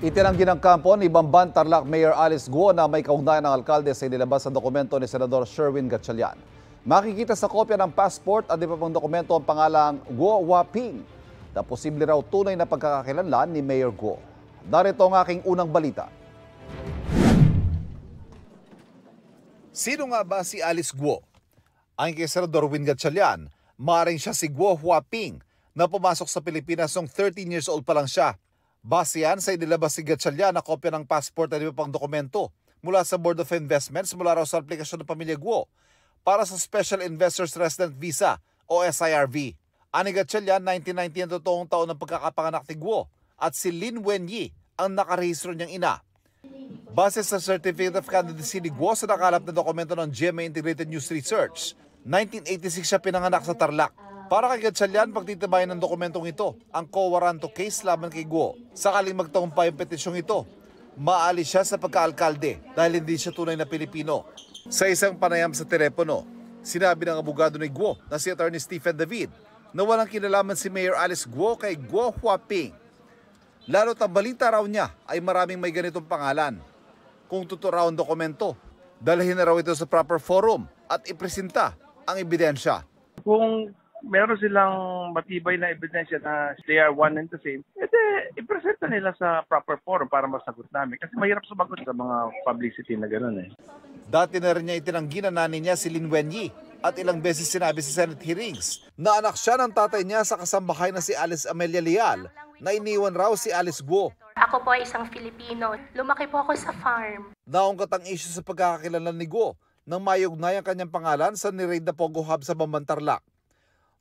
Itinanggi ng kampo ni Bamban Tarlac Mayor Alice Guo na may kaugnayan ng alkalde sa inilabas sa dokumento ni Senador Sherwin Gatchalian. Makikita sa kopya ng passport at iba pang dokumento ang pangalang Guo Huaping na posible raw tunay na pagkakakilanlan ni Mayor Guo. Narito ang aking unang balita. Sino nga ba si Alice Guo? Ayon kay Senador Win Gatchalian, maaaring siya si Guo Huaping na pumasok sa Pilipinas noong 13 years old pa lang siya. Base yan sa inilabas si Gatchalian na kopya ng passport at iba pang dokumento mula sa Board of Investments mula raw sa aplikasyon ng pamilya Guo para sa Special Investors Resident Visa o SIRV. Ani Gatchalian, 1990 ang totoong taon ng pagkakapanganak ni Guo at si Lin Wenyi ang nakarehistro niyang ina. Base sa Certificate of Candidacy ni Guo sa nakalap na dokumento ng GMA Integrated News Research, 1986 siya pinanganak sa Tarlac. Para kay Gatchalian, pagtitibayan ng dokumentong ito ang quo warranto case laban kay Guo. Sakaling magtagumpay ang petisyong ito, maalis siya sa pagka-alkalde dahil hindi siya tunay na Pilipino. Sa isang panayam sa telepono, sinabi ng abogado ni Guo na si Attorney Stephen David na walang kinalaman si Mayor Alice Guo kay Guo Huaping. Lalo't ang balita raw niya ay maraming may ganitong pangalan. Kung totoo raw ang dokumento, dalhin na raw ito sa proper forum at ipresenta ang ebidensya. Kung meron silang matibay na ebidensya na they are one and the same, edi ipresenta nila sa proper forum para masagot namin. Kasi mahirap sumagot sa mga publicity na gano'n eh. Dati na rin niya itinanggi na nanay niya si Lin Wenyi at ilang beses sinabi sa Senate hearings na anak siya ng tatay niya sa kasambahay na si Alice Amelia Leal na iniwan raw si Alice Guo. Ako po ay isang Filipino. Lumaki po ako sa farm. Naungkat ang issue sa pagkakakilanlan ni Guo nang mayugnay ang kanyang pangalan sa ni-raid na Pogo Hub sa Bamban Tarlac.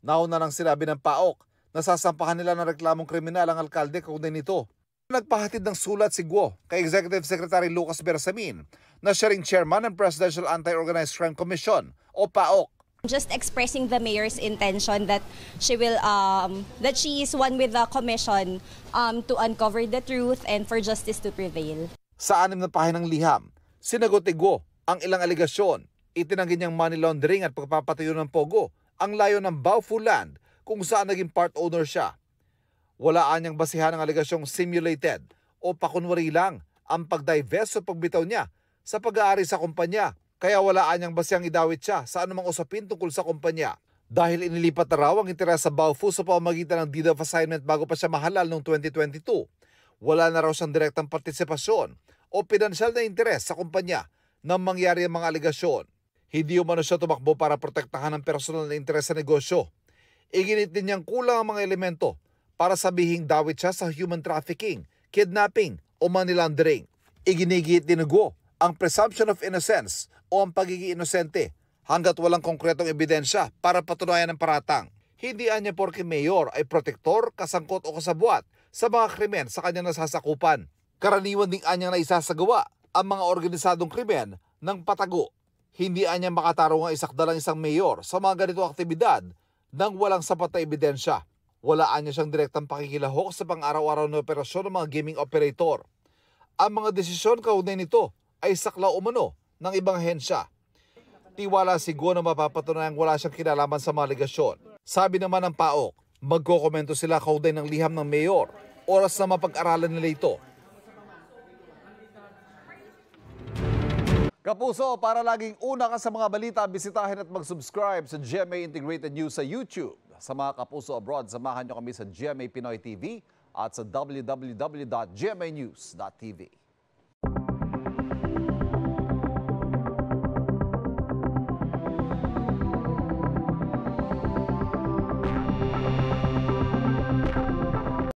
Nauna nang sinabi ng PAOK na sasampahan nila ng reklamong kriminal ang alkalde kaugnay nito. Nagpahatid ng sulat si Guo kay Executive Secretary Lucas Bersamin na siya ring chairman ng Presidential Anti-Organized Crime Commission o PAOK. Just expressing the mayor's intention that she is one with the commission to uncover the truth and for justice to prevail. Sa 6 na pahinang liham, sinagot ni Guo ang ilang aligasyon. Itinanggi niyang money laundering at pagpapatayo ng Pogo ang layo ng Baofu Land kung saan naging part owner siya. Walaan niyang basihan ang aligasyong simulated o pakunwari lang ang pagdivest o pagbitaw niya sa pag-aari sa kumpanya. Kaya walaan niyang basihang idawit siya sa anumang usapin tungkol sa kumpanya. Dahil inilipat na raw ang interes sa Baofu sa pamamagitan ng deed of assignment bago pa siya mahalal noong 2022. Wala na raw siyang direktang partisipasyon o pinansyal na interes sa kumpanya nang mangyari ang mga aligasyon. Hindi umano siya tumakbo para protektahan ang personal na interes sa negosyo. Iginit din niyang kulang ang mga elemento para sabihing dawit siya sa human trafficking, kidnapping o money laundering. Iginigit din ni Guo ang presumption of innocence o ang pagiging inosente hanggat walang konkretong ebidensya para patunayan ang paratang. Hindi anya porke mayor ay protektor, kasangkot o kasabwat sa mga krimen sa kanyang nasasakupan. Karaniwan ding anyang naisasagawa ang mga organisadong krimen ng patago. Hindi anya makatarong ang isakdalang isang mayor sa mga ganitong aktibidad nang walang sapat na ebidensya. Wala anya siyang direktang pakikilahok sa pang-araw-araw na operasyon ng mga gaming operator. Ang mga desisyon kaugnay nito ay saklaw umano ng ibang ahensya. Tiwala si Guo na mapapatunayang wala siyang kinalaman sa mga aligasyon. Sabi naman ng PAOK, magkokomento sila kaugnay ng liham ng mayor. Oras na mapag-aralan nila ito. Kapuso, para laging una ka sa mga balita, bisitahin at mag-subscribe sa GMA Integrated News sa YouTube. Sa mga kapuso abroad, samahan niyo kami sa GMA Pinoy TV at sa www.gmanews.tv.